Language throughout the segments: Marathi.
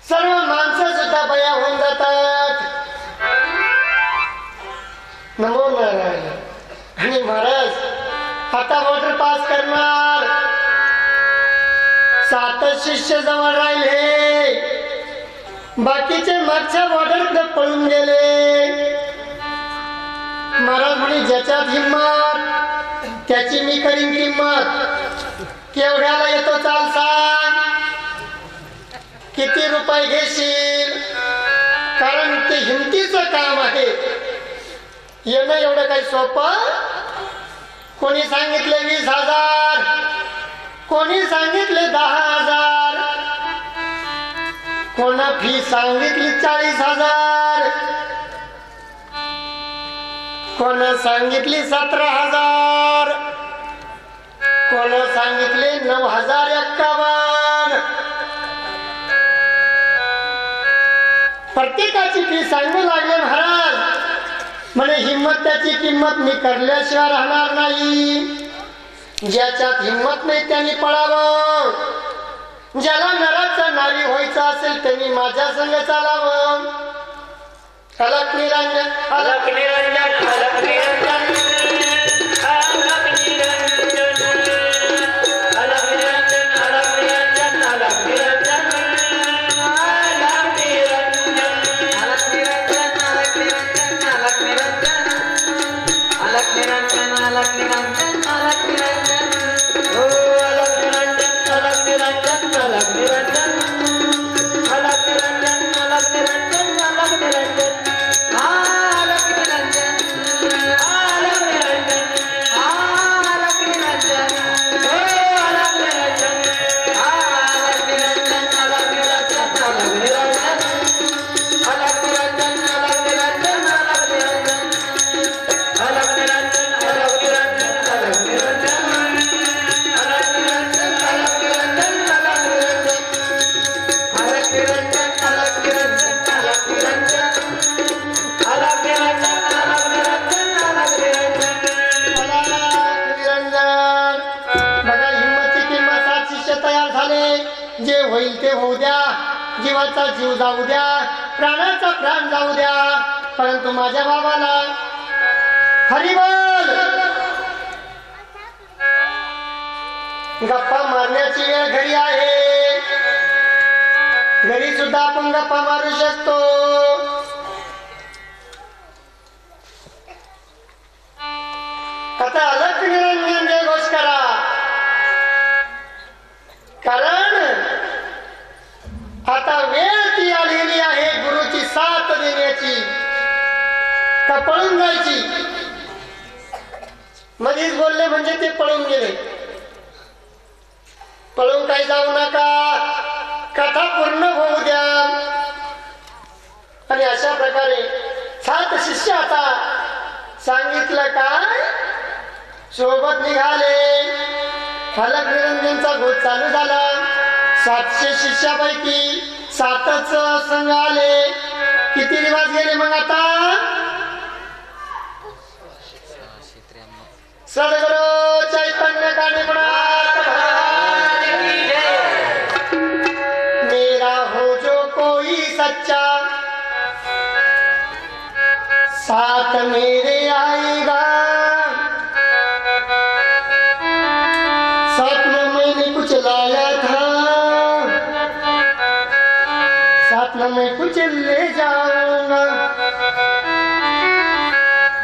सर्व माणसं सुद्धा बया होऊन जातात. नमो नारायण. आणि महाराज आता वॉटर पास करणार. 7 शिष्य जवळ राहिले, बाकीचे मागच्या बॉर्डरकडे पळून गेले. महाराज म्हणे ज्याच्यात हिंमत त्याची मी करीन किंमत. केवढ्याला येतो चाल सांग, किती रुपये घेशील, कारण ते हिमतीचं काम आहे. येणं एवढं काही सोपं. कोणी सांगितले 20,000, कोणी सांगितले 10,000, कोणा फी सांगितली 40,000, कोणा सांगितली 17,000, कोणा सांगितले 9,051. प्रत्येकाची फी सांगू लागले महाराज. म्हणे हिम्मत त्याची किंमत मी करल्याशिवाय राहणार नाही. ज्याच्यात हिम्मत नाही त्यांनी पळावं. ज्याला नराचा नारी व्हायचं असेल त्यांनी माझ्या संग चालावं. अलक निरंजन, अलक निरंजन, अलक निरंजन, अलक निरंजन, अलक निरंजन, अलक निरंजन, अलक निरंजन, अलक निरंजन, अलक निरंजन, अलक निरंजन, अलक निरंजन, अलक निरंजन, अलक निरंजन, अलक निरंजन, ओ अलक निरंजन, अलक निरंजन, अलक निरंजन, अलक निरंजन, अलक निरंजन, अलक निरंजन. जे होईल ते होऊ द्या, जीवाचा जीव जाऊ द्या, प्राणाचा प्राण जाऊ द्या, परंतु माझ्या बाबाला हरिबोल. गप्पा मारण्याची वेळ घरी आहे. घरी सुद्धा आपण गप्पा मारू शकतो. आता अलग निरंजन जय घोष करा. कारण आता वेळ ती आलेली आहे गुरुची साथ देण्याची का पळून जायची. मध्येच बोलले म्हणजे ते पळून गेले. पळून काही जाऊ नका, कथा पूर्ण होऊ द्या. आणि अशा प्रकारे 7 शिष्य आता सांगितलं काय सोबत निघाले. अलग निरंजनचा घोष चालू झाला. 700 शिष्यापैकी 7च संघ आले. किती दिवस गेले मग आता. सद्गुरु चैतन्य कानी मेरा हो जो कोई सच्चा साथ मेरे आएगा. साथ में मैंने कुछ लाया था, साथ में मैं कुछ ले जाऊंगा.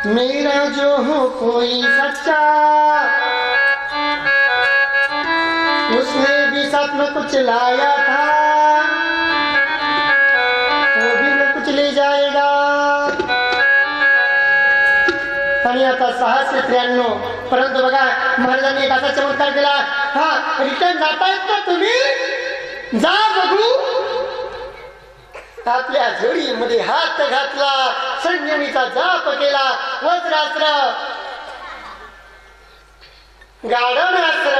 मेरा जो हो कोई सच्चा उसने भी साथ में कुछ लाया था, वो भी मैं कुछ ले जाएगा. आणि आता 693. परंतु बघा महाराजांनी एक असा चमत्कार केला. हा रिटर्न जातायत का तुम्ही, जा बघू. आपल्या झोळीमध्ये हात घातला, संयमीचा जाप केला, वज्रास्त्र, गाढवणास्त्र,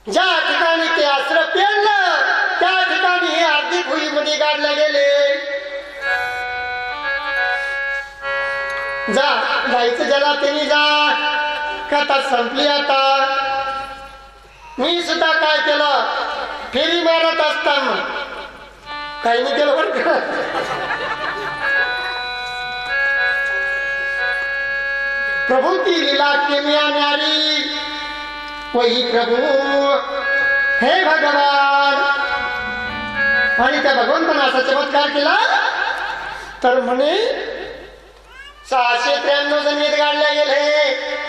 ज्या ठिकाणी ते अस्त्र पेरलं त्या ठिकाणी हे अर्धी भुईमध्ये गाडले गेले. जा जायचं ज्याला त्यांनी जा. कथा संपली. आता मी सुद्धा काय केलं, फेरी असताना काही नाही केलं बरं का. प्रभु की लीला केमिया न्यारी वही प्रभु हे भगवान. आणि त्या भगवंतानं असा चमत्कार केला तर म्हणे 693 जमीत गाडल्या गेले.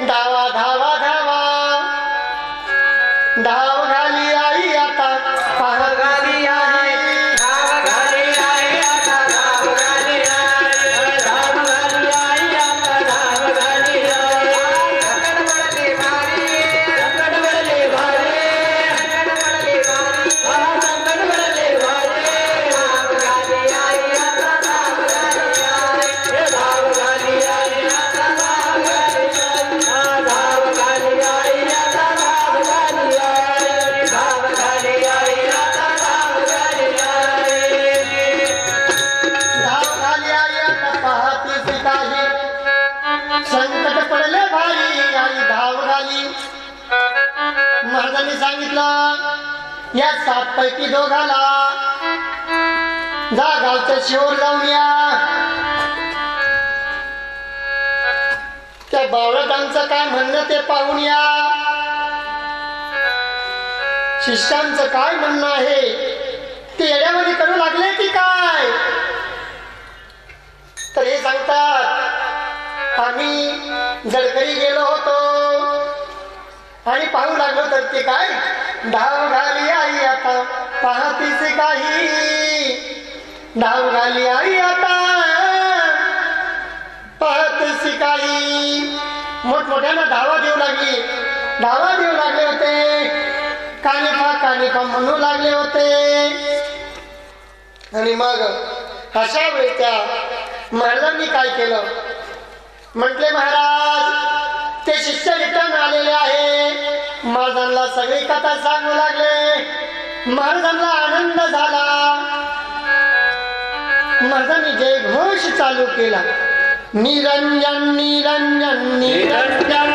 धावा धावा धावा धाव घाली आई आता पाहत घाली आई. धाव घाली आई आता धाव घाली आई. धाव घाली आई आता धाव घाली आई. रंगड बडले भारी रंगड बडले भारी रंगड बडले भारी रंगड बडले भारी. धाव घाली आई आता धाव घाली आई. धाव घाली आई आता धाव घाली आई. धाव घाली आई आता धाव घाली आई. धाव घाली आई आता धाव घाली आई. धाव घाली आई आता पाहतीस काही संकट पडले भारी आई धाव घाली. महाराजांनी सांगितलं या 7 पैकी दोघाला जा गावच्या शिवर जाऊन या. त्या बावळटांचं काय म्हणणं ते पाहून या. शिष्यांचं काय म्हणणं आहे ते येड्यामध्ये करू लागले की काय. तर हे सांगतात आम्ही जळकरी गेलो होतो आणि पाहू लागलो तर ते काय धाव घाली आई आता पाहतीस काही. धाव घाली आई आता पाहतीस काही. मोठमोठ्यानं धावा देऊ लागली. धावा देऊ लागले होते. कानिफा म्हणू लागले होते. आणि मग अशा वेळी त्या महाराजांनी काय केलं म्हटले महाराज ते शिष्य रिटर्न आलेले आहे. महाराजांना सगळी कथा सांगू लागले. महाराजांना आनंद झाला. महाराजांनी जय घोष चालू केला. निरंजन निरंजन निरंजन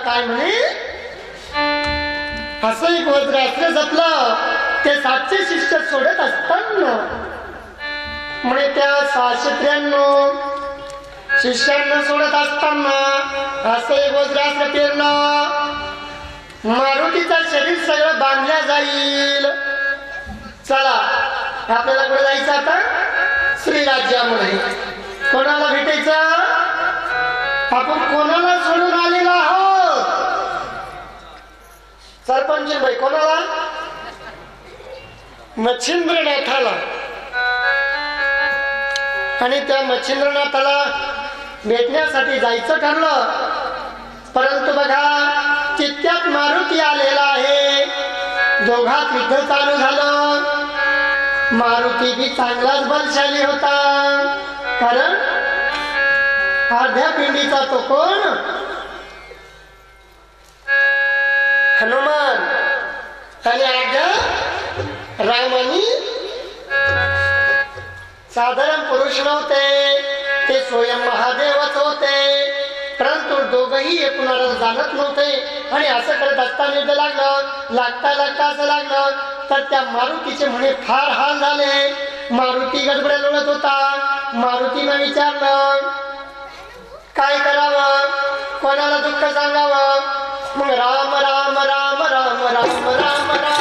काय म्हणे असं एक वज्रास्त्र जपलं ते 700 शिष्य सोडत असताना म्हणे त्या 693 शिष्यांना सोडत असताना असं एक वज्रास्त्र पेरलं. मारुतीचं शरीर सगळं बांधल्या जाईल. चला आपल्याला कुठे जायचं आता श्रीराज्यामध्ये. कोणाला भेटायचं आपण कोणाला सोडून आलेला आहोत. सरपंच बाई कोणाला मच्छिंद्रनाथाला. आणि त्या मच्छिंद्रनाथाला भेटण्यासाठी जायचं ठरलं. परंतु बघा तितक्यात मारुती आलेला आहे. दोघात युद्ध चालू झालं. मारुती बी चांगलाच बलशाली होता. कारण अर्ध्या पिंडीचा तो कोण हनुमान आणि अर्ध्या रामानी. साधारण पुरुष नव्हते ते स्वयं महादेवच होते. परंतु दोघही एकूणाला जाणत नव्हते. आणि असं करत असताना युद्ध लागलं. लागता असं लागलं तर त्या मारुतीचे म्हणे फार हाल झाले. मारुती गडबड लोळत होता. मारुतीनं विचारलं काय करावं, कोणाला दुःख सांगावं. मग राम राम राम राम राम राम राम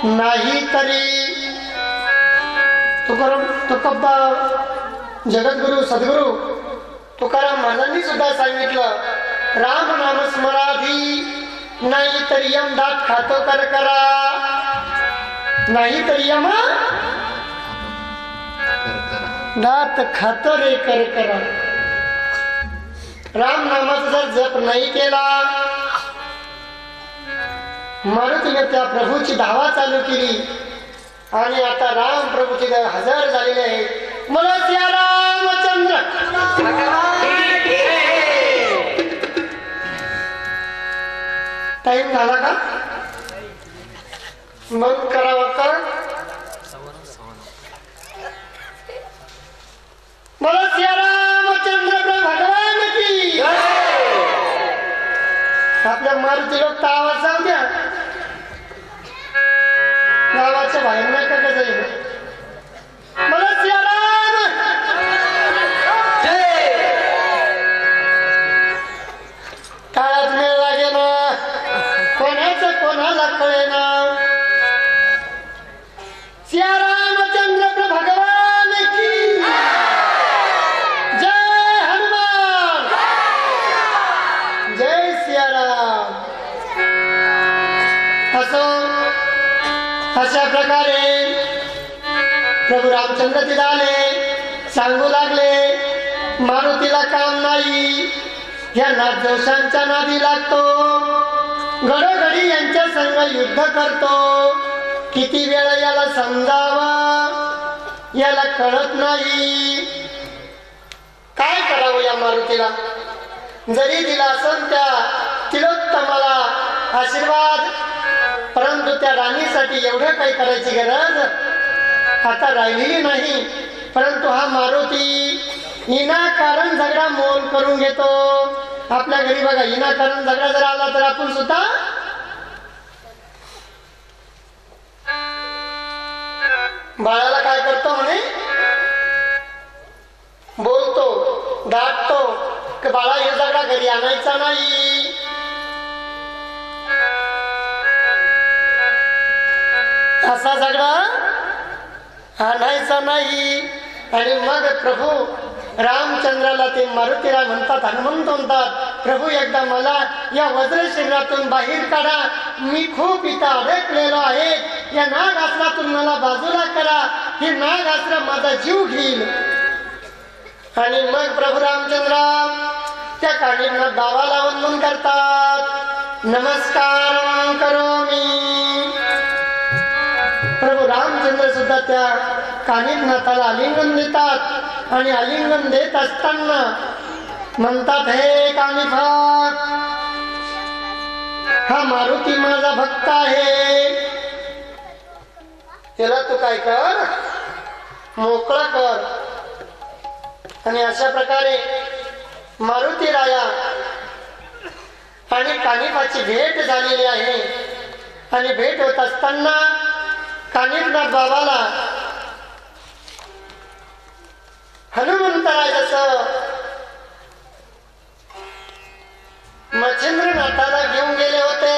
नाही तरी तुकोबा जगद्गुरु सद्गुरु तुकाराम महाराजांनी सुद्धा सांगितलं राम नाम स्मराधी नाही तरी यम दात खातो कर करा, नाही तरी यम दात खातो रे कर करा. राम नामाचा जर जप नाही केला, मारुतीने त्या प्रभूची धावा चालू केली आणि आता राम प्रभूचे हजर झालेले आहे. मला त्या रामचंद्र टाइम झाला का मग करावं का. मला त्या रामचंद्र भगवान की आपल्या मारुती लोक आवाज जाऊ द्या, गावाच्या बाहेर नाही का जाईल. मला सियाराम काळात मेळ लागे ना, कोणाचं कोणाला कळे ना. सियारामचंद्र भगवान की जय, हनुमान जय सियाराम. असो अशा प्रकारे प्रभू रामचंद्र तिथे सांगू लागले मारुतीला काम नाही, या नागदोषांच्या नादी लागतो, घडोघडी यांच्या संग युद्ध करतो. किती वेळ याला समजावं याला कळत नाही. काय करावं या मारुतीला. जरी दिला असेल त्या तिलोत्तमाला आशीर्वाद, परंतु त्या राणीसाठी एवढं काही करायची गरज आता राहिलेली नाही. परंतु हा मारुती विनाकारण झगडा मोल करून घेतो. आपल्या घरी बघा विनाकारण झगडा जर आला तर आपण सुद्धा बाळाला काय करतो म्हणे, बोलतो दाटतो की बाळा हे झगडा घरी आणायचा नाही. असा झगडा आणायचा नाही. आणि मग प्रभू रामचंद्राला ते मारुतीला म्हणतात, हनुमंत म्हणतात प्रभू एकदा मला या वज्र शरीरातून बाहेर काढा, मी खूप इथं अडकलेलो आहे, या नागास्त्रातून मला बाजूला करा, हे नागास्त्र माझा जीव घेईल. आणि मग प्रभू रामचंद्र त्या काठींना गावाला वंदन करतात, नमस्कार करो मी. प्रभू रामचंद्र सुद्धा त्या कानिफनाथाला आलिंगन देतात आणि आलिंगन देत असताना म्हणतात, हे कानिफनाथ, हा मारुती माझा भक्त आहे, त्याला तू काय कर, मोकळा कर. आणि अशा प्रकारे मारुती राया आणि कानिफाची भेट झालेली आहे. आणि भेट होत असताना कानिफनाथ बाबाला हनुमंतराय जसं मच्छिंद्रनाथाला घेऊन गेले होते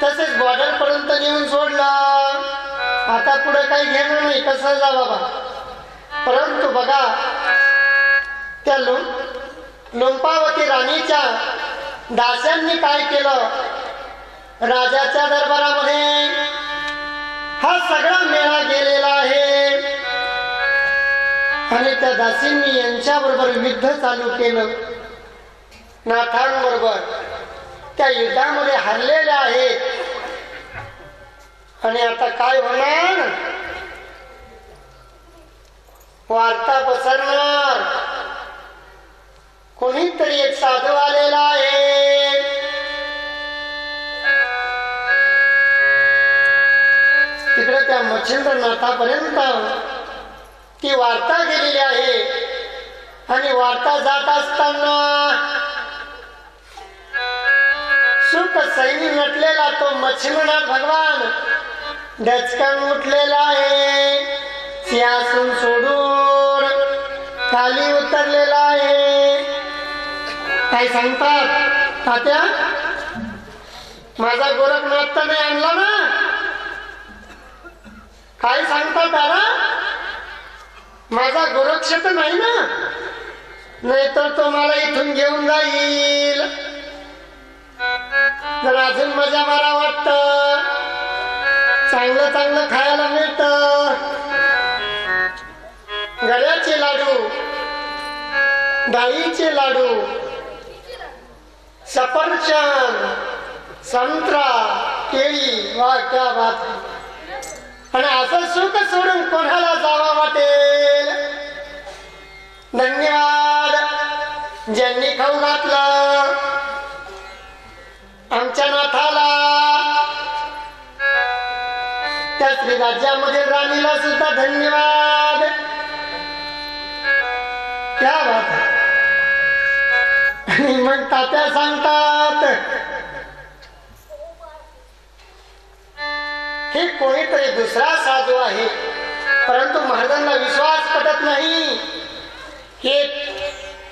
तसेच बॉर्डर पर्यंत नेऊन सोडला. आता पुढे काही घेणं नाही, कसं जा बाबा. परंतु बघा त्या लुंपावती राणीच्या दास्यांनी काय केलं, राजाच्या दरबारामध्ये हा सगळा मेळा गेलेला आहे आणि त्या दासींनी यांच्याबरोबर युद्ध चालू केलं. नाथांबरोबर त्या युद्धामध्ये हरलेल्या आहेत. आणि आता काय होणार? वार्ता पसरणार. कोणीतरी एक साधू आलेला आहे. तिकडे त्या मच्छिंद्रनाथापर्यंत ती वार्ता गेलेली आहे. आणि वार्ता जात असताना सुख सैनी नटलेला तो मच्छिंद्रनाथ भगवान डचकन उठलेला आहे. सिंहासन सोडून खाली उतरलेला आहे. काय सांगतात तात्या? माझा गोरखनाथ तर नाही आणला ना? काय सांगतात दादा? माझा गोरक्ष तर नाही ना? नाहीतर तो मला इथून घेऊन जाईल. जर अजून मजा मारा वाटत, चांगलं चांगलं खायला मिळत. गळ्याचे लाडू, डाळीचे लाडू, सफरचंद, संत्रा, केळी. वा क्या बात. आणि असं सुख सोडून कोणाला जावा वाटेल? धन्यवाद ज्यांनी खाऊ घातलं आमच्या नाथाला. त्या श्री राज्यामध्ये राणीला सुद्धा धन्यवाद. क्या बात. आणि मग तात्या सांगतात हे कोणीतरी दुसरा साधू आहे, परंतु महाराजांना विश्वास पटत नाही. हे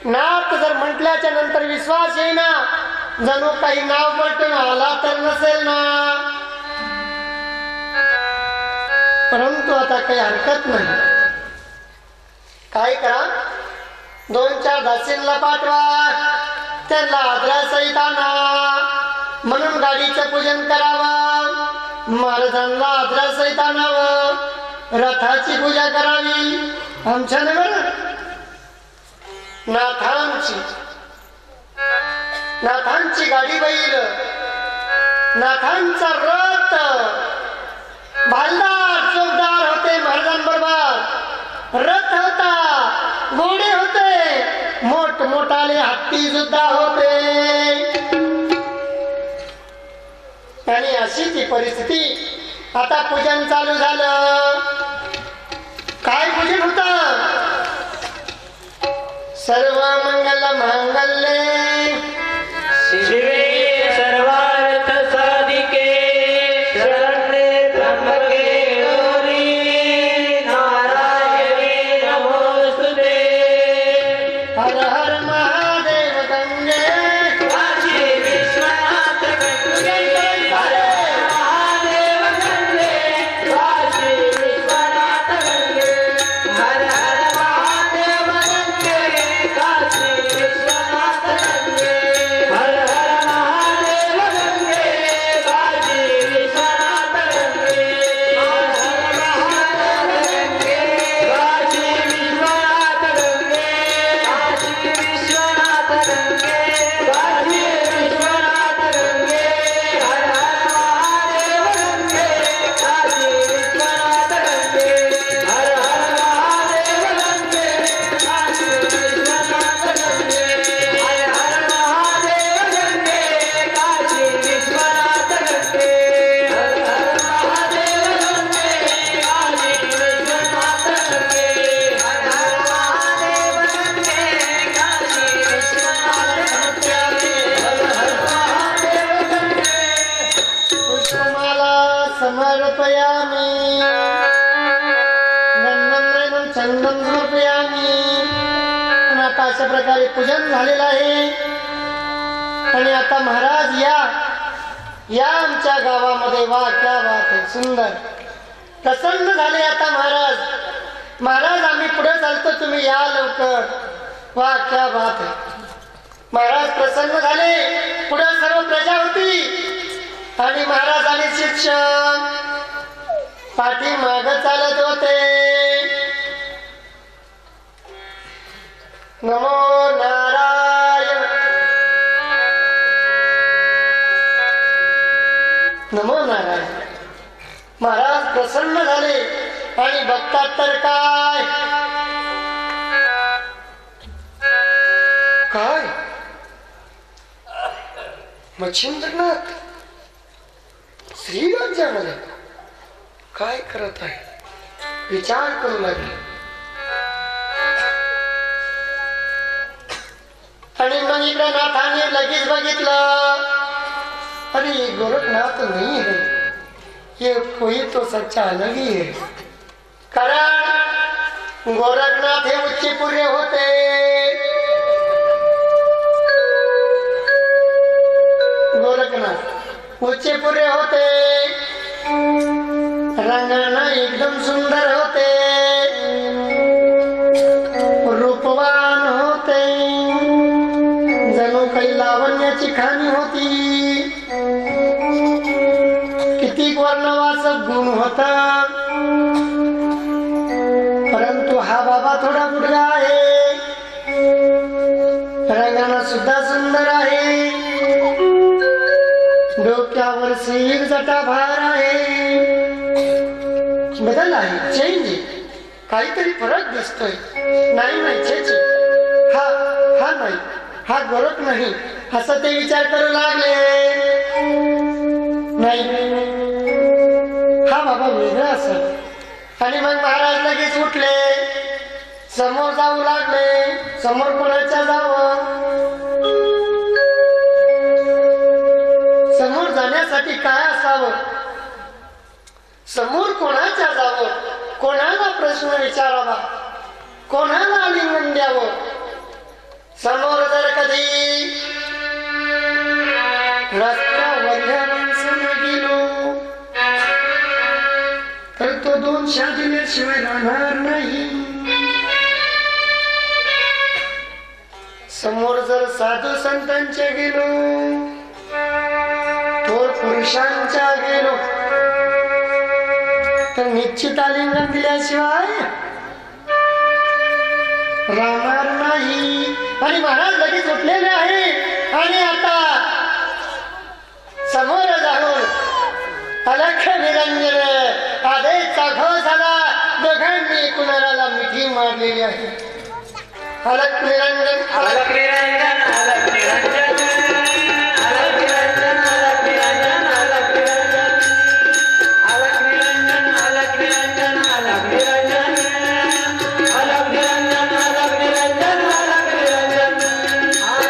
नाथ जर म्हटल्याच्या नंतर विश्वास येईना, जणू काही नाव पलटून आला तर नसेल ना. परंतु आता काही हरकत नाही. काय करा, 2-4 दासींना पाठवा, त्यांना आदरा सहित आणा. म्हणून गाडीचं पूजन करावं, महाराजांना आदरा सहित आणावं, रथाची पूजा करावी. आमच्या नगर नाथांची गाडी बैल, नाथांचा रथ भालदार चौकदार होते. महाराजांबरोबर रथ होता, घोडे होते, मोठमोठाले हत्ती सुद्धा होते. आणि अशी ती परिस्थिती. आता पूजन चालू झालं. काय पूजन होत? सर्व मंगल मांगल्ये शिवे सर्वार्थ साधिके शरण्ये त्र्यंबके गौरी नारायणी नमोस्तुते. हर हर महादेव गंगे काशी विश्वनाथ गंगे. हर हर महादेव गंगे काशी विश्वनाथ गंगे. हर हर महादेव गंगे काशी विश्वनाथ गंगे. हर हर महादेव गंगे काशी विश्वनाथ गंगे. हर हर महादेव गंगे काशी विश्वनाथ गंगे. काशी विश्वनाथ गंगे. काशी विश्वनाथ गंगे. हर हर महादेव गंगे काशी विश्वनाथ गंगे. हर हर महादेव गंगे काशी विश्वनाथ गंगे. हर हर महादेव गंगे काशी विश्वनाथ गंगे. हर हर महादेव गंगे काशी विश्वनाथ गंगे. हर हर महादेव गंगे काशी विश्वनाथ गंगे. हर हर महादेव गंगे. पुष्पमाला समर्पयामि, गंधम चंदन समर्पयामि. आणि आता अशा प्रकारे पूजन झालेलं आहे. आणि आता महाराज या आमच्या गावामध्ये. वा क्या बात आहे, सुंदर. प्रसन्न झाले आता महाराज. महाराज आम्ही पुढे चालतो, तुम्ही या लवकर. वा क्या बात आहे. महाराज प्रसन्न झाले. पुढे सर्व प्रजा होती आणि महाराज आणि शिक्षक. पाठी माग चालत होते. नमो नारायण नमो नारायण. महाराज प्रसन्न झाले आणि बघतात तर काय काय मच्छिंद्रनाथ श्रीराज्यामध्ये काय करत आहे विचार करू लागले. आणि मग इकडे नाथाने लगेच बघितलं अरे गोरखनाथ नहीं है ये कोई तो सच्चा अलग ही है. कारण गोरखनाथ हे उच्चपुर्य होते. गोरखनाथ उच्चपुर्य होते. रंगाना एकदम सुंदर होते. रूपवान होते. जणू काही लावण्याची खाणी होती. किती वर्णवाचक गुण होता. परंतु हा बाबा थोडा बुडगा आहे. रंगाना सुद्धा सुंदर आहे. डोक्यावर सिर जटा भार आहे. बदल आहे चेंज काहीतरी फरक दिसतोय. नाही नाही छेची हा नाही हा गोरख नाही असं ते विचार करू लागले. नाही हा बाबा वेगळा असत. आणि मग महाराज लगेच उठले. समोर जाऊ लागले. समोर कोणाच्या जावं. समोर जाण्यासाठी काय असावं. समोर कोणाच्या जावं. कोणाला प्रश्न विचारावा. कोणाला आलिंगन द्यावं. समोर जर कधी रस्त्यावरल्या माणसानं गेलो तर तो 2 शा दिल्याशिवाय राहणार नाही. समोर जर साधू संतांच्या गेलो थोर पुरुषांच्या गेलो तर निश्चित आलिंगन दिल्याशिवाय राहणार नाही. आणि महाराज लगेच उठलेले आहे. आणि आता समोर जाऊन अलख निरंजन आदेशचा घोष झाला. दोघांनी कुणाला मिठी मारलेली आहे. अलख निरंजन अलख निरंजन अलख निरंजन अलख निरंजन अलख निरंजन अलख निरंजन अलख निरंजन अलख निरंजन अलख निरंजन अलख निरंजन अलख निरंजन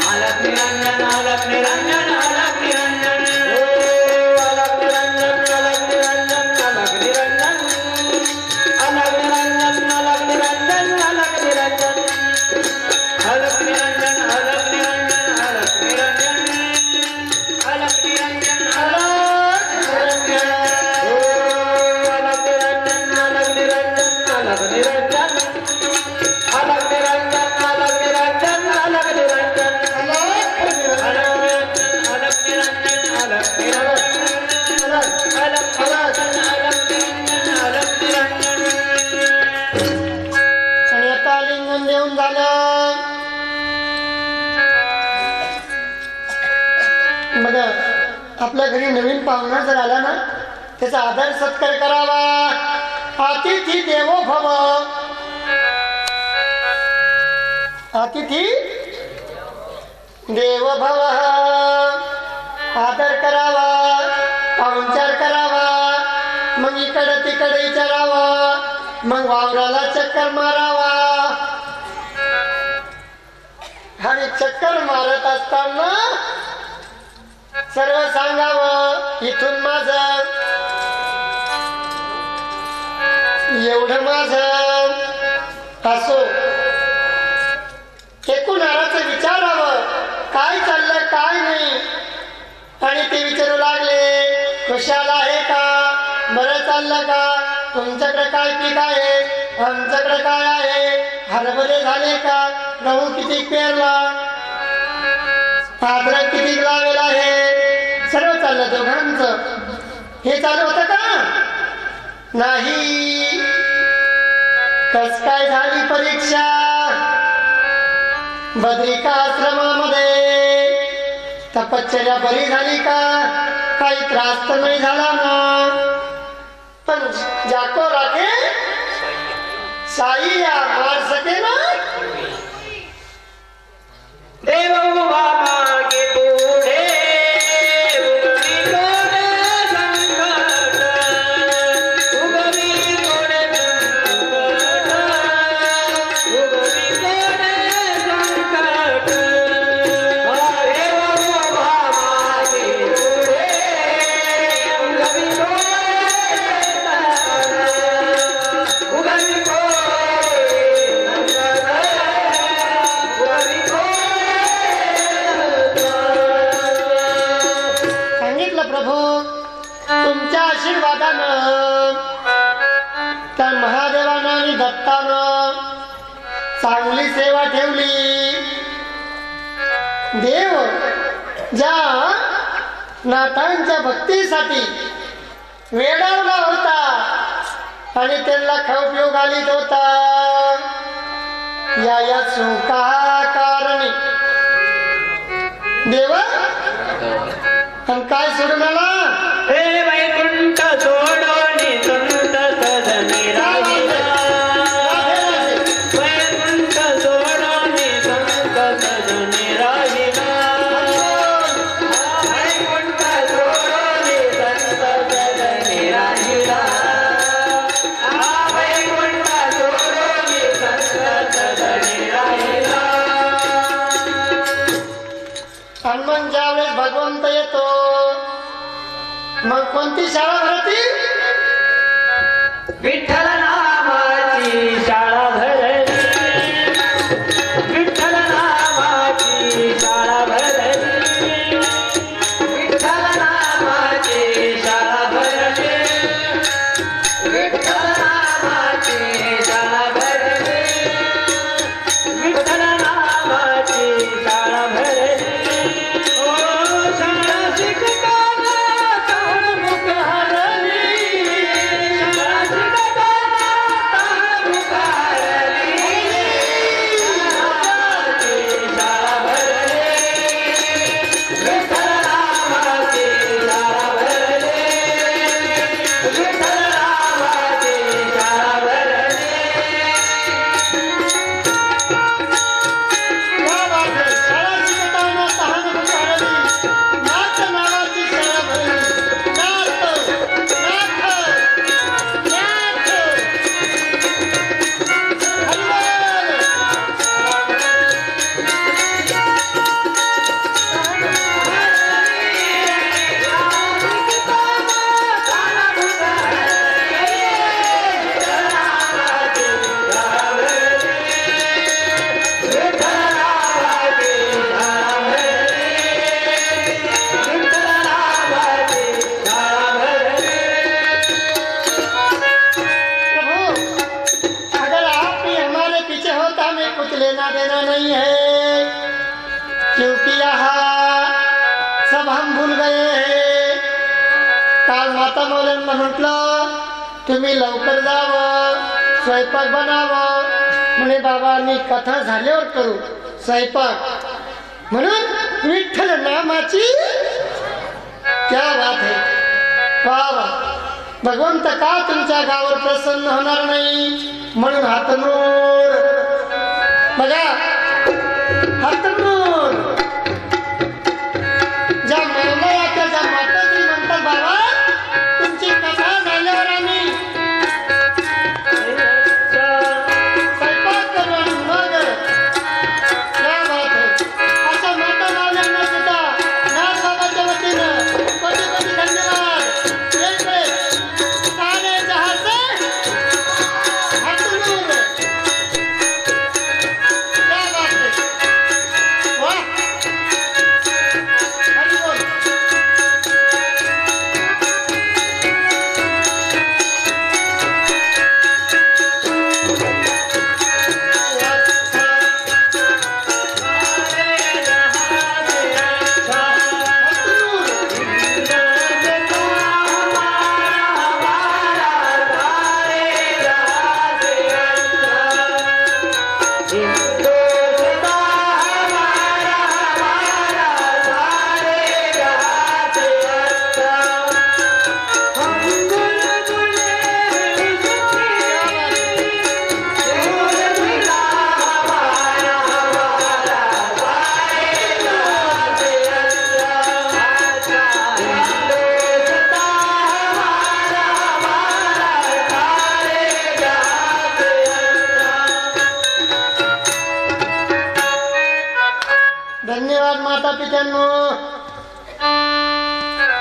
अलख निरंजन अलख निरंजन अलख निरंजन अलख निरंजन ओ अलख निरंजन अलख निरंजन अलख निरंजन अलख निरंजन अलख निरंजन अलख निरंजन अलख निरंजन अलख निरंजन अलख निरंजन अलख निरंजन ओ अलख निरंजन अलख निरंजन अलख निरंजन अलख निरंजन अलख निरंजन अलख निरंजन आणि आता आलिंगन देऊन झालं. बघा आपल्या घरी नवीन पाहुणा जर आला ना त्याचा आदर सत्कार करावा. अतिथी देवो भव. अतिथी देव भव. आदर करावा. पाहुणचार करावा. मग इकडे तिकडे विचारावा. मग वावराला चक्कर मारावा. आणि चक्कर मारत असताना सर्व सांगावं इथून माझं एवढं माझं असो. एकूणाचं विचारावं काय चाललं काय नाही. आणि ते विचारू लागले खुशाल आहे का. बरं चाललं का. तुमच्याकडे काय पीक आहे. आमच्याकडे काय आहे. हरभरे झाले का. गहू किती पेरला. अद्रक किती लावेल आहे. हे चालू होतं का? नाही. कस काय झाली परीक्षा बद्रिकाश्रमामध्ये? तपश्चर्या बरी झाली का? काही त्रास तर नाही झाला ना? पण जाको राखे साई या मार सके ना? देव मागे पुढे उगवी कोण संकट, उगवी कोण संकट, उगवी कोण संकट. देव मागे पुढे उगवी कोण संकट, उगवी कोण प्रभू तुमच्या आशीर्वादानं त्या महादेवानं आणि दत्तानं चांगली सेवा ठेवली. देव ज्या नाथांच्या भक्तीसाठी वेडावला होता आणि त्यांना खाऊ घालीत होता, या सुखा कारणी देव काय सोडून आला? हे वैकुंठ सोडोनी संत सजनी राहिला, वैकुंठ सोडोनी संत सजनी राहिला, वैकुंठ सोडोनी संत सजनी राहिला, वैकुंठ सोडोनी संत सजनी राहिला. हनुमान ज्यावेळेस भगवंत येतो मग कोणती शाळा भरती? विठ्ठल नामाची शाळा भरली, विठ्ठल नामाची शाळा भरली, विठ्ठल नामाची शाळा भरली, विठ्ठल नामाची शाळा भरली, विठ्ठल नामाची शाळा भरली. ओ शाळा शिकताना तळमुख हरली, शाळा शिकताना तळमुख हरली, शाळा भरली, विठ्ठल नामाची शाळा भरली, विठ्ठल नामाची शाळा भरली. या वाटे शाळा शिकताना तहानभूक हरली, नाथ नावाची शाळा भरली. नाथ नाथ नाथ हरिवल. प्रभु अगर आप भी हमारे पीछे हो तो हमें कुछ लेना देना नहीं है, क्योंकि यहाँ सब हम भूल गए हैं. काल माता मौल्यांना म्हटलं तुम्ही लवकर जावं, स्वयंपाक बनावं. म्हणे बाबांनी कथा झाल्यावर करू स्वयंपाक. म्हणून विठ्ठल नामाची क्या बात है. वा भगवंत का तुमच्या गावावर प्रसन्न होणार नाही? म्हणून हातनूर बघा, हातनूर ज्या मौलयाच्या ज्या माताजी म्हणतात बाबा तुमची कथा झाल्यावर आम्ही स्वयंपाक करू आणि मग क्या बात है. अशा माता मावल्यांना सुद्धा नाथ बाबाच्या वतीनं कोटी कोटी धन्यवाद. वेगळे सारे जहां से हातनूर. क्या बात है. बालिकांनो,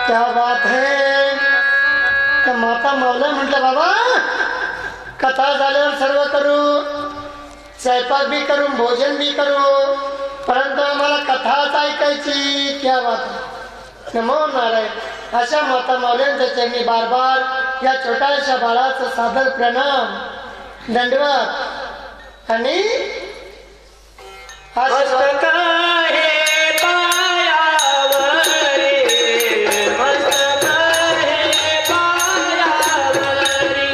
क्या बात है. तर माता मावल्या म्हटलं बाबा कथा झाल्यावर सर्व करू, स्वयंपाक भी करू, भोजन भी करू, परंतु आम्हाला कथाच ऐकायची. क्या बात. नमो नारायण. अशा माता मावल्यांच्या चरणी बार बार या छोट्याशा बाळाचं सादर प्रणाम, दंडवत. आणि मस्तक आहे पायावर रे, मस्तक आहे पायावर रे,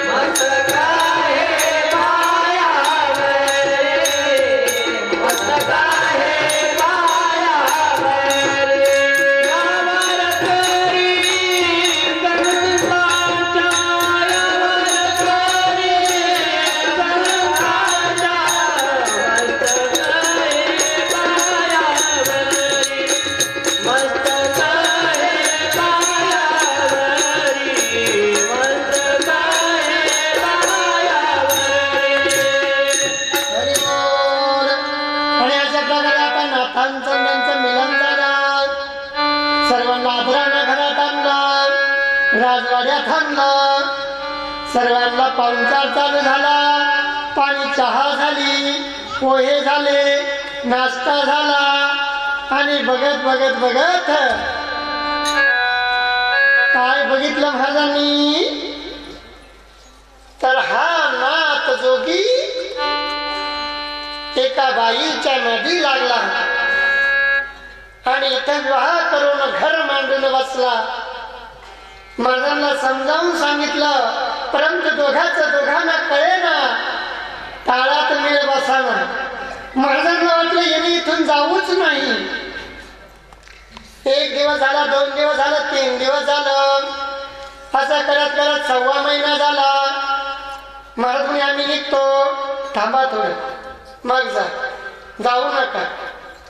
मस्तक आहे पायावर रे, मस्तक आहे पायावर रे. यावर करी गणताच्या, यावर करी गणताच्या, सर्वांना आदरानं घरात आणलं, राजवाड्यात आणलं, सर्वांना पाहुणचार चालू झाला. पाणी चहा झाली, पोहे झाले, नाश्ता झाला. आणि बघत बघत बघत काय बघितलं महाराजांनी, तर हा नाथ जोगी एका बाईच्या नदी लागला आणि इथं विवाह करून घर मांडून बसला. महाराजांना समजावून सांगितलं, परंतु दोघांना कळेना, टाळात मिळ बसाना. महाराजांना वाटलं याने इथून जाऊच नाही. एक दिवस झाला, 2 दिवस झाला, 3 दिवस झालं, असं करत करत 1.25 महिना झाला. महाराज म्हणे आम्ही निघतो. थांबा थोडं, मग जाऊ नका,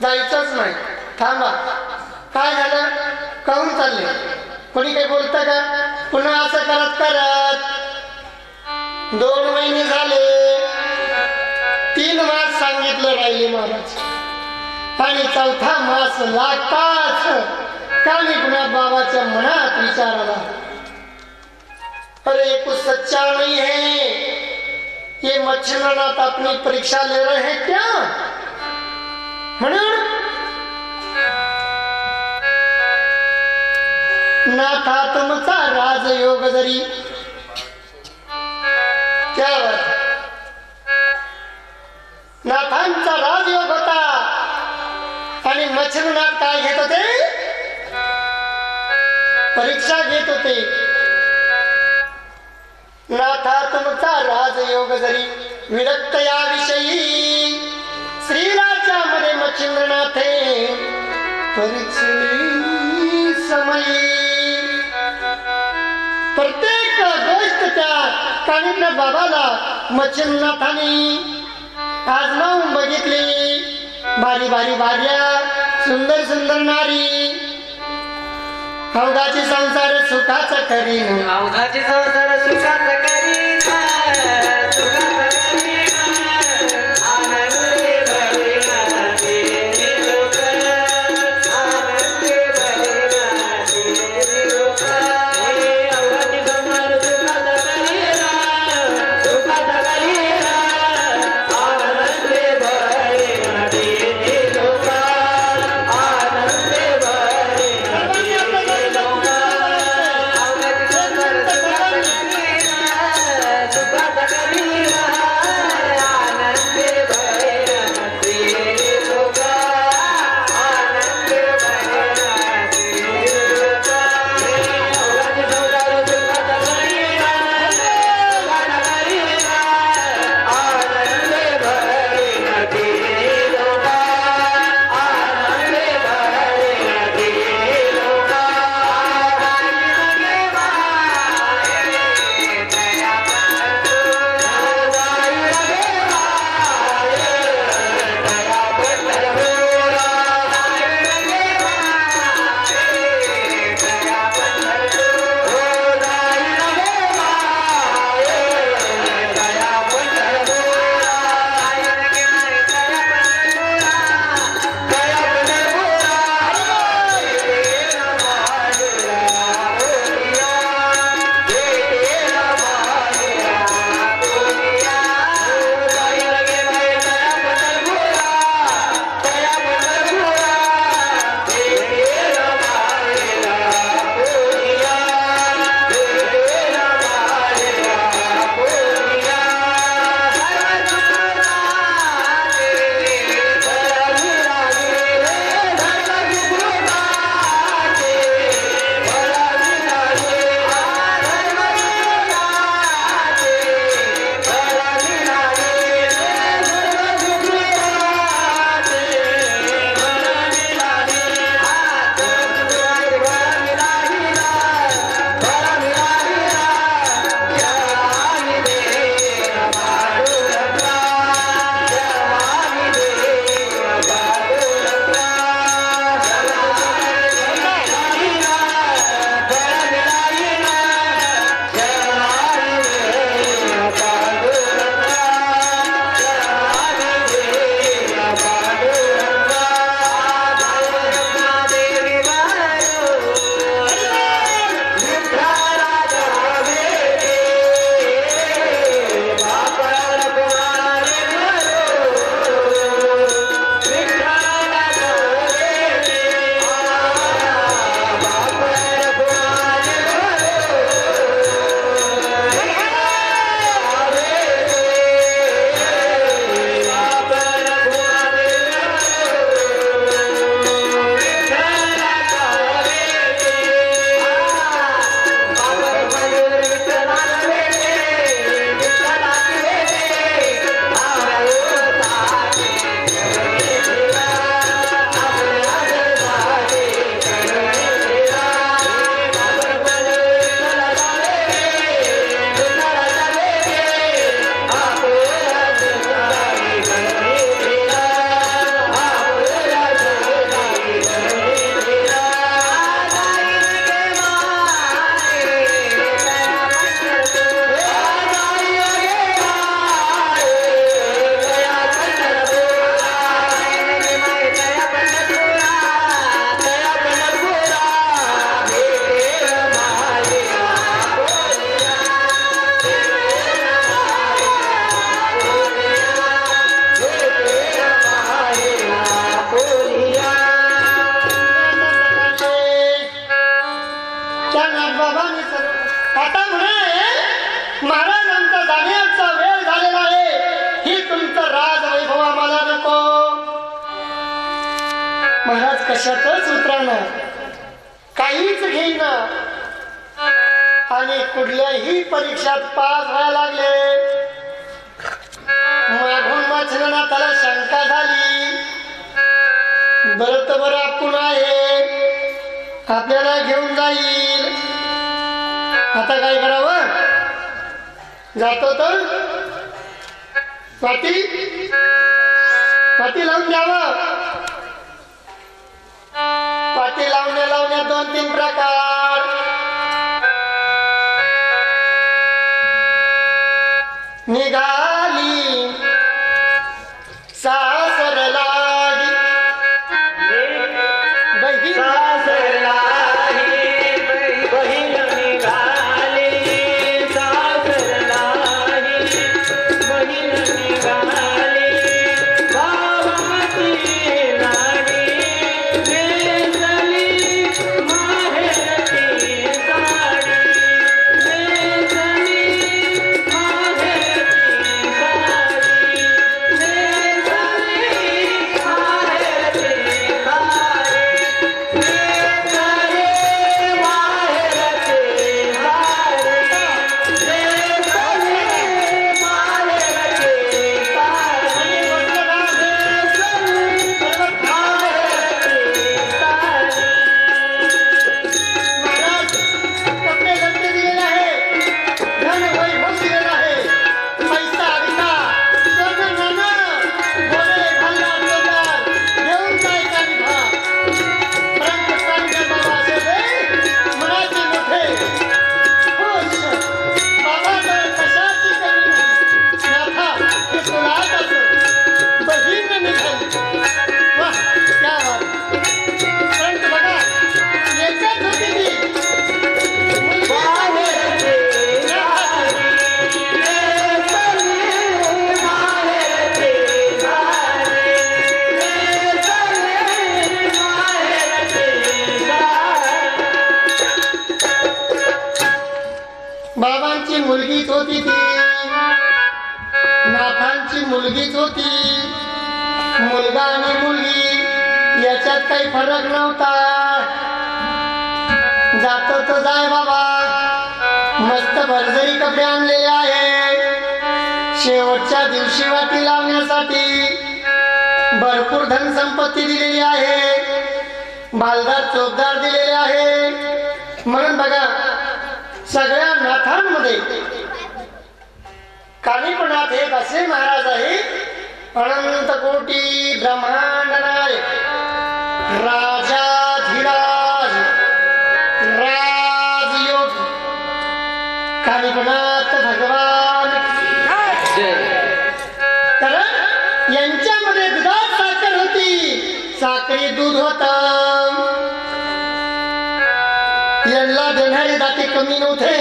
जायचंच नाही, थांबा. काय झालं, कहून चालले, कोणी काही बोलतं का. पुन्हा असं करत करत 2 महिने झाले, 3 मास सांगितलं राहिले महाराज, आणि 4था मास लागताच कानी पुन्हा बाबाच्या मनात विचार आला, अरे ये कुछ सच्चा नहीं है, ये मच्छरनाथ अपनी परीक्षा ले रहे हैं क्या. म्हणून नाथा तुमचा राजयोग जरी, क्या नाथांचा राजयोग होता. आणि मच्छरनाथ काय घेत होते, परीक्षा घेत होते. नाथा तुमचा राजयोग जरी, विरक्त या विषयी श्रीराज्यामध्ये मच्छिंद्रनाथे परीक्षणी समयी. प्रत्येक गोष्ट त्या कानिंद्र बाबाला मच्छिंद्रनाथांनी आजमावून बघितली. भारी भारी भार्या, सुंदर सुंदर नारी, अवघाची संसार सुखाचा करीन, अवघाची संसार सुखाचा करीन, सुखाचा करीन, आनंदे भरेना देवी लोक, आनंदे भरेना देवी लोक. अवघाची संसार सुखाचा करीन, सुखाचा करीन, आनंदे भरेना देवी लोक, आनंदे भरेना देवी लोक. त्या नागबाबांनी सर्व आता म्हणे महाराजांचा जाण्याचा वेळ झालेला आहे, ही तुमचं राज वैभव आम्हाला नको. महाराज कशातच उतरणार, काहीच घेईना आणि कुठल्याही परीक्षात पास व्हायला लागले. मागून वाचनाला त्याला शंका झाली, बरं तर बरं आपण आहे, आपल्याला घेऊन जाईल, आता काय करावं. जातो तर पाटी पाटी लावून द्यावं. पाटी लावण्यात 2-3 प्रकार. निघाली सासर लागी बहीण, सासर लागी बहीण निघाली, सासर लागी बहीण निघाली, भावाची लाडी नेसली माहेरची साडी, नेसली माहेरची साडी, नेसली माहेरची बाबांची मुलगीच होती ती, नाथांची मुलगीच होती. मुलगा आणि मुलगी याच्यात काही फरक नव्हता. जातो तो जाय बाबा, मस्त भरजरी कपडे आणलेले आहे, शेवटच्या दिवशी वाटी लावण्यासाठी भरपूर धनसंपत्ती दिलेली आहे, बालदार चोपदार दिलेले आहे. म्हणून बघा सगळ्या नाथांमध्ये कानिपनाथ एक असे महाराज आहे, अनंत कोटी ब्रह्मांड नायक राजाधिराज राजयोग कानिपनाथ भगवान. तर यांच्यामध्ये दुधात साखर होती, साखरी दूध होता. यांना देणारे दाते कमी नव्हते,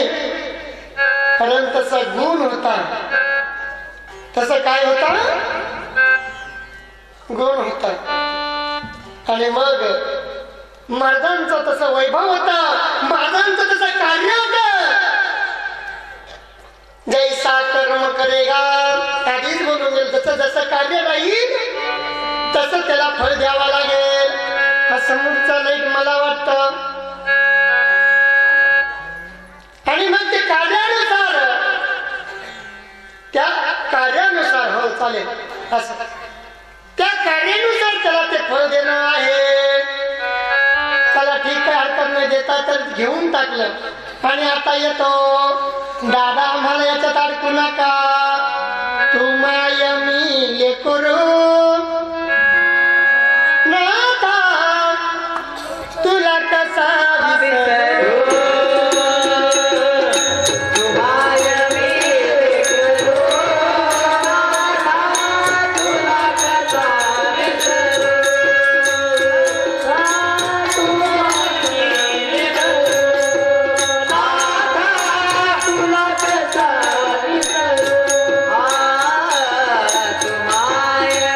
कारण तसा गुण होता. तसं काय होता, गुण होता. आणि मग महाराजांचं तसं वैभव होता, महाराजांचं तसं कार्य होतं. जैसा कर्म करेगा, आधीच बोलून गेल, तसं जसं कार्य राहील तसं त्याला फळ द्यावा लागेल. हा समोरचा नाही मला वाटतं. आणि मग ते कार्यानुसार, त्या कार्यानुसार हो चालेल असं, त्या कार्यानुसार त्याला ते फळ देणं आहे. त्याला ठीक आहे, हरकत नाही, देता तर घेऊन टाकलं. आणि आता येतो, दादा आम्हाला याच्यात अडकू नका, तुम्हाय मी लेकरू नाथा, तुला कसा विसरू. तुम्हाय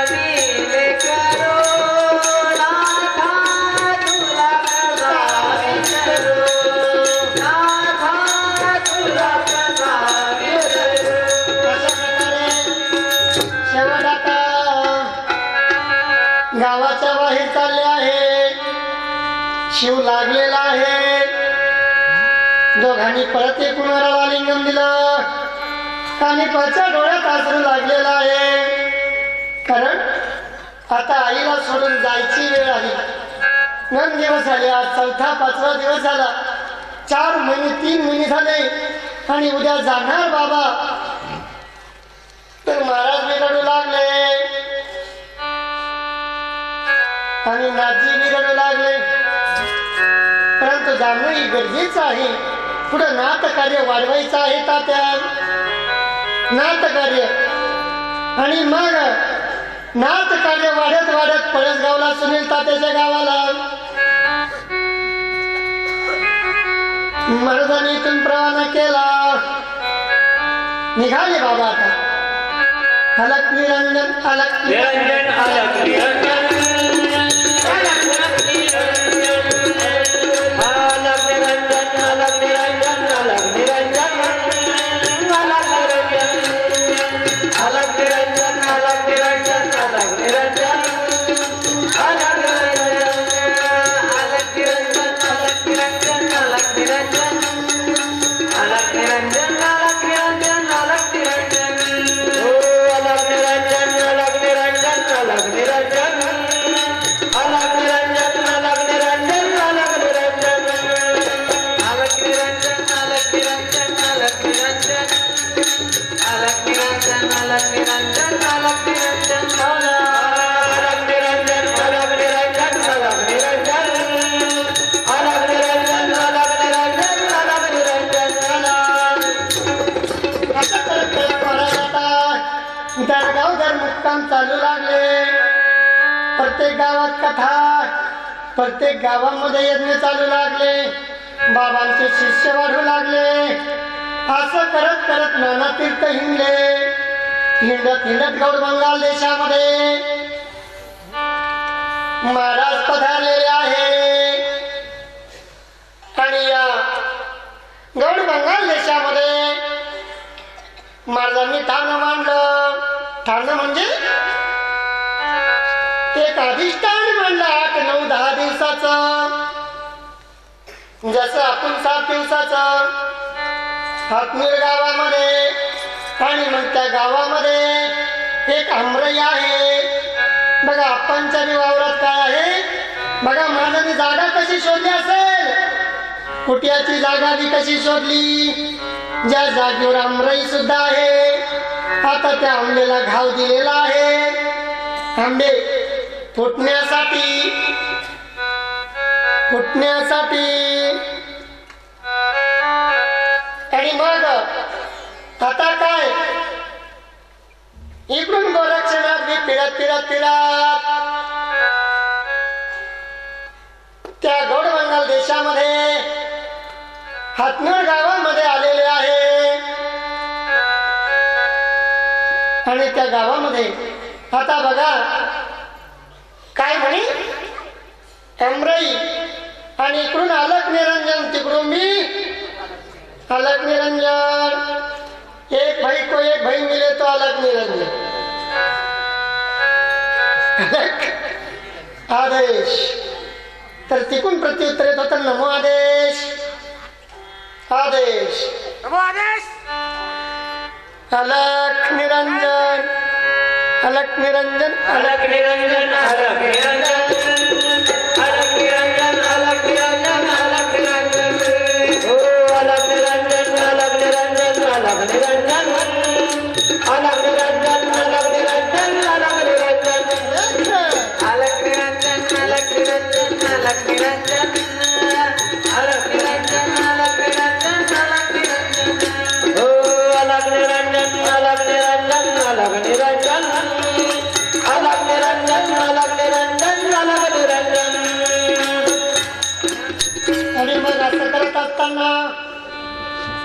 शिव लागलेला आहे. दोघांनी परत एकूण वराला लिंगम दिलं आणि पच्या डोळ्यात आसरू लागलेला आहे. कारण आता आईला सोडून जायची वेळ आली. 9 दिवस झाले, आज 4था 5वा दिवस झाला. 4 महिने 3 महिने झाले आणि उद्या जाणार बाबा. तर महाराज बी रडू लागले आणि नाथजी बी रडू लागले. परंतु जाणं ही गरजेचं आहे. पुढं नाथ कार्य वाढवायचं आहे तात्या, नाथ कार्य. आणि मग नाथ कार्य वाढत वाढत पळसगावला सुनील तात्याच्या गावाला महाराजांनी इथून रवाना केला. निघाले बाबा आता. अलक निरंजन अलक निरंजन अलक निरंजन चालू लागले. प्रत्येक गावात कथा, प्रत्येक गावामध्ये यज्ञ चालू लागले. बाबांचे शिष्य वाढू लागले. असं करत करत नाना तीर्थ हिंडले. हिंडत हिंडत गौड बंगाल देशामध्ये महाराज पधारलेले आहे. आणि या गौड बंगाल देशामध्ये महाराजांनी ठाणं मांडलं. ठाणं म्हणजे एक अधिष्ठान मांडलं 8, 9, 10 दिवसाचं. जसं आपण 7 दिवसाचं हातनूर गावामध्ये. आणि मग त्या गावामध्ये एक आमराई आहे. बघा आपणच्या वावरात काय आहे बघा. महाराजांनी जागा कशी शोधली असेल, कुट्याची जागा बी कशी शोधली. ज्या जागेवर आमराई सुद्धा आहे. आता त्या आंब्याला घाव दिलेला आहे. आंबे फुटण्यासाठी आणि मग आता काय इकडून गोरक्षनाथ बी फिरत फिरत फिरत त्या गौड बंगाल देशामध्ये हातनूर गावामध्ये आलेले आहे. आणि त्या गावामध्ये आता बघा काय म्हणे अमराई. आणि इकडून अलक निरंजन, तिकडून मी अलक निरंजन. एक भाई को एक भाई मिले तो अलक निरंजन. आदेश. तर तिकून प्रत्युत्तर येत होतं नमो आदेश. आदेश नमो आदेश. अलक निरंजन अलक निरंजन अलक निरंजन अलक निरंजन अलक निरंजन अलक निरंजन अलक निरंजन ओ अलक निरंजन अलक निरंजन अलक निरंजन अलक निरंजन अलक निरंजन अलक निरंजन अलक निरंजन अलक निरंजन अलक निरंजन अलक निरंजन अलक निरंजन अलक निरंजन ओ अलक निरंजन अलक निरंजन अलक निरंजन अलग निरंजन अलग निरंजन अलग निरंजन. आणि मग असं करत असताना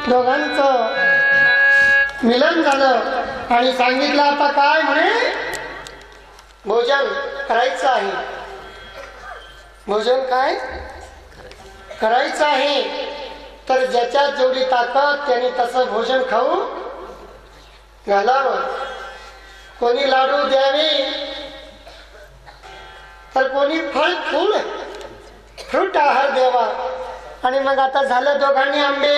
दोघांचं मिलन झालं आणि सांगितलं आता काय म्हणे भोजन करायचं आहे. भोजन काय करायचं आहे. तर ज्याच्यात जेवढी ताकद त्याने तसं भोजन खाऊ घालावं. कोणी लाडू द्यावे तर कोणी फळ फूल फ्रूट आहार द्यावा. आणि मग आता झालं दोघांनी आंबे.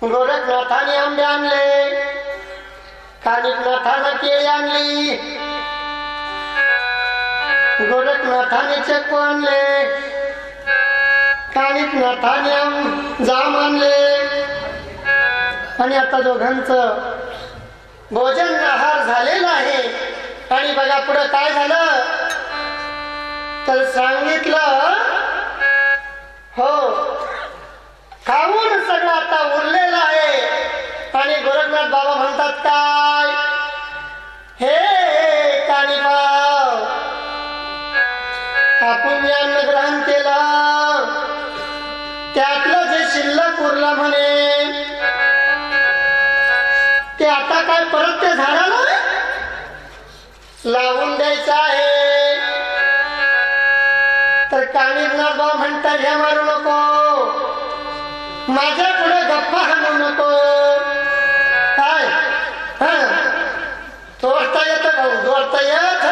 गोरखनाथाने आंबे आणले, कानिकनाथानं केळी आणली. गोरखनाथाने चक्कू आणले, कानिकनाथाने जाम आणले. आणि आता दोघांचं भोजन आहार झालेला आहे. आणि बघा पुढे काय झालं तर सांगितलं हो खाऊन सगळं आता उरलेलं आहे. आणि गोरखनाथ बाबा म्हणतात काय हे कानिभाव आपण अन्न ग्रहण केलं त्यातलं जे शिल्लक उरलं म्हणे ते आता काय परत ते झाडाला लावून द्यायचं आहे. तर कानिकनाथ बाबा म्हणतात हे मारू नको, माझ्या पुढे गप्पा हाणू नको. काय जोडता येत भाऊ, जोडता येत.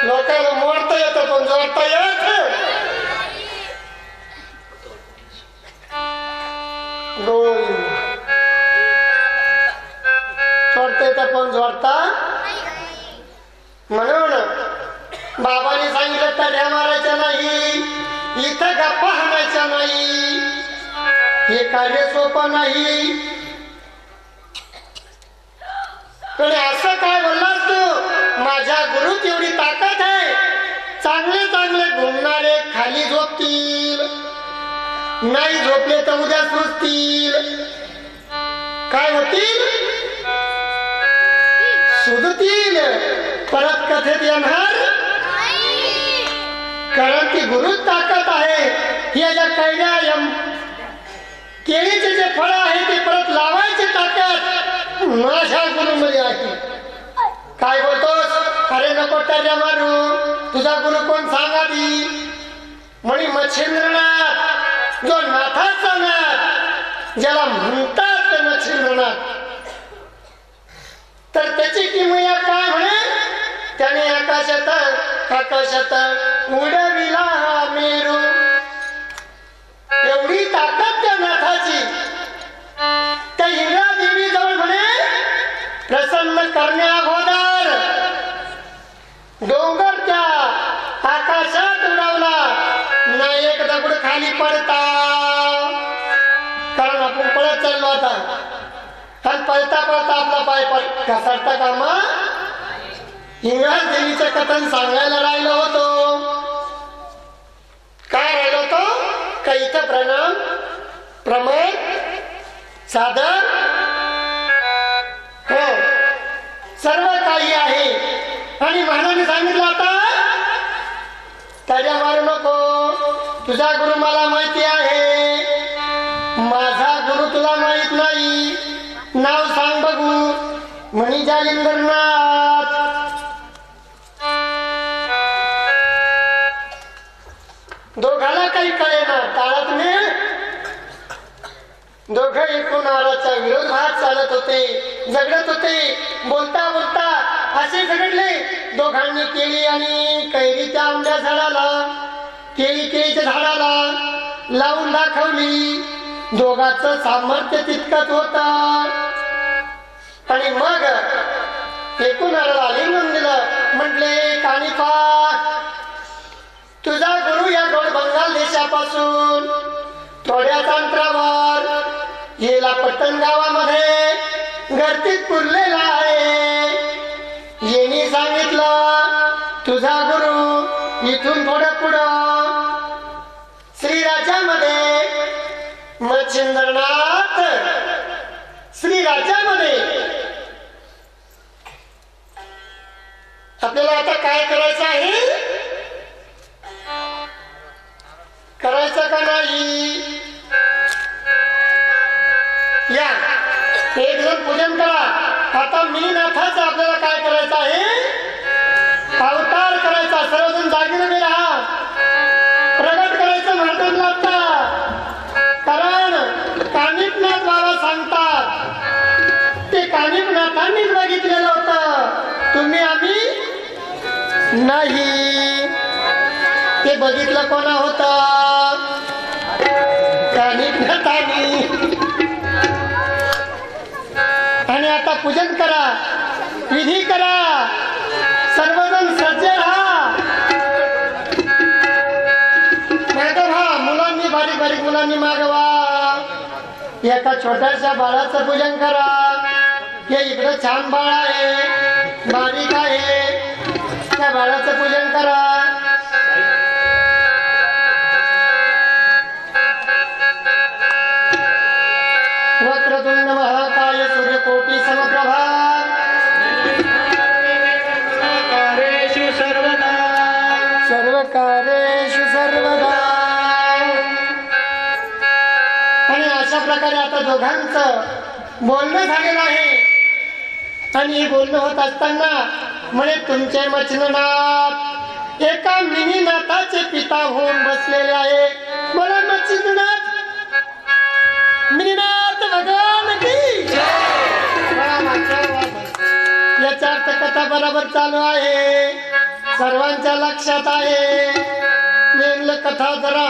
लोकांना मोडता येत पण जोडता येत. जोडता येत पण जोडता. म्हणून बाबाने सांगितलं तड्या मारायच्या नाही, इथं गप्पा हाणायच्या नाही. हे कार्य सोपं नाही. पण असं काय बोललास तू, माझ्या गुरुत एवढी ताकद आहे, चांगले चांगले घुमणारे खाली झोपतील, नाही झोपले तर उद्या सुचतील. काय होतील, सुधतील, परत कथेत येणार. कारण ती गुरुच ताकद आहे. याच्या कैड्या केळीचे जे फळ आहे ते परत लावायची ताकद माझ्या गुरुमध्ये आहे. काय बोलतोस, अरे नको टर्या मारू, तुझा गुरु कोण सांगा दी. म्हणी मच्छिंद्रनाथ, जो नाथाचा नाथ ज्याला म्हणतात ते मच्छिंद्रनाथ. तर त्याची किमया काय म्हणे, त्याने आकाशात उडविला मेरू. एवढी ताकद त्या नाथाची. त्या इंद्रा देवी जवळ म्हणे प्रसन्न करण्या अगोदर डोंगर त्या आकाशात उडवला, ना एक दगड खाली पडता. कारण आपण पळत चाललो आता, आणि पळता पळता आपला पाय घसरता कामा. इंग्रज देवीचं कथन सांगायला राहिलो होतो. काय राहिलो होतो का इथं प्रणाम प्रमय सादर हो सर्व काही आहे. आणि महाराजांनी सांगितलं आता त्याच्या मारू नको, तुझा गुरु मला माहिती आहे, माझा गुरु तुला माहित नाही. नाव सांग बघू. म्हणी जालिंदरनाथ. दोघाला काही कळेना. काळात मी दोघं एकूणाच्या विरोधात चालत होते, झगडत होते. बोलता बोलता असे झगडले. दोघांनी केळी आणि कैरीच्या आंब्या झाडाला, केळीच्या झाडाला लावून दाखवली. दोघांचं सामर्थ्य तितकंच होत. आणि मग एकूणाला आलिंगन दिलं. म्हटले कानिफा, तुझा गुरु या गोड बंगाल देशापासून थोड्याच अंतरावर येला पट्टण गावामध्ये गर्दीत पुरलेला आहे. येणी सांगितलं तुझा गुरु इथून थोडं पुढं श्रीराज्यामध्ये मच्छिंद्रनाथ श्रीराज्यामध्ये. आपल्याला आता काय करायचं आहे, करायचं का नाही. या एक जण पूजन करा. आता मी नाथाचं आपल्याला काय करायचं आहे, अवतार करायचा. सर्वजण जागीर उभे राहा. प्रगट करायचं महाराजांना आता. कारण कानिकनाथ बाबा सांगतात ते कानिकनाथांनीच बघितलेलं होतं. तुम्ही आम्ही नाही ते बघितलं कोणा होता आणि आता पूजन करा विधी करा सर्वजण सज्ज राहा मुलांनी बारीक बारीक मुलांनी मागवा एका छोट्याशा बाळाचं पूजन करा हे इकडं छान बाळ आहे बारीक आहे त्या बाळाचं पूजन करा वक्रतुंड महाकाय सूर्यकोटि समप्रभा सर्वकार्येषु सर्वदा आणि अशा प्रकारे आता दोघांचं बोलणं झालेलं आहे आणि बोलणं होत असताना म्हणे तुमचे मच्छिंद्रनाथ एका मिनीनाथाचे पिता होऊन बसलेले आहे मला मच्छिंद्रनाथ मिनीनाथ भगवान की याचा अर्थ कथा बरोबर चालू आहे सर्वांच्या लक्षात आहे नेमलं कथा जरा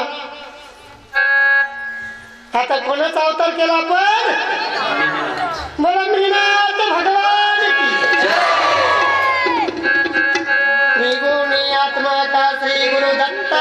आता कोणाचा अवतार केला आपण मला मिनीनाथ भगवान की त्रिगुणी आत्मका श्री गुरु दत्त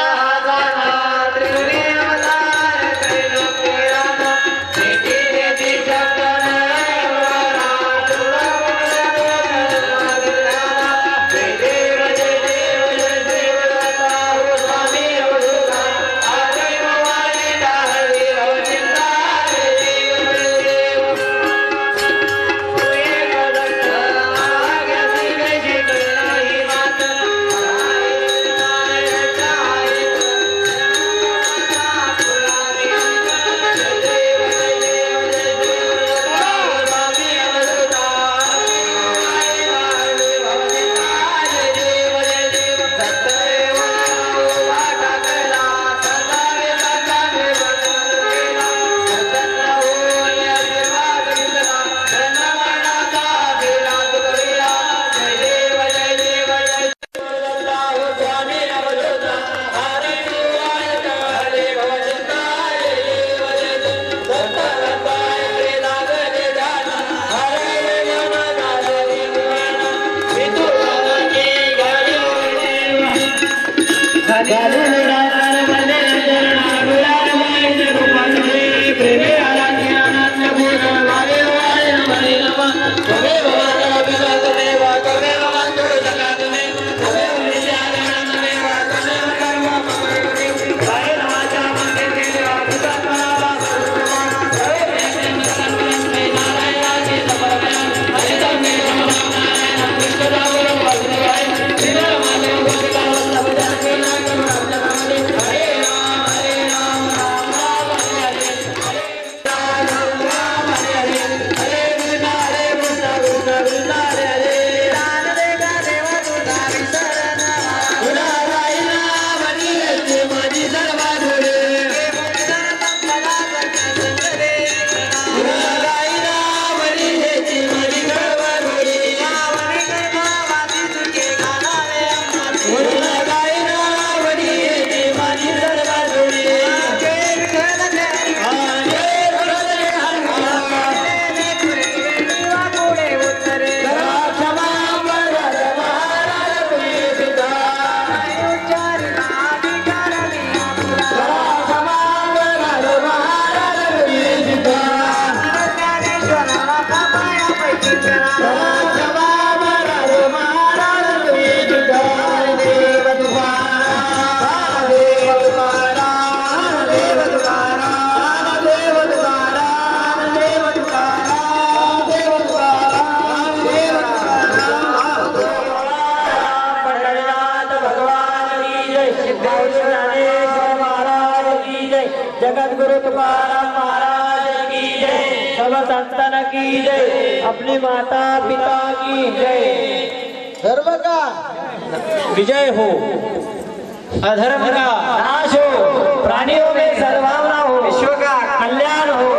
जगद्गुरु तुकाराम महाराज की जय, सब संतन की जय, अपनी माता पिता की जय। धर्म का विजय हो, अधर्म का नाश हो, प्राणियों में सद्भावना हो, विश्व का कल्याण हो।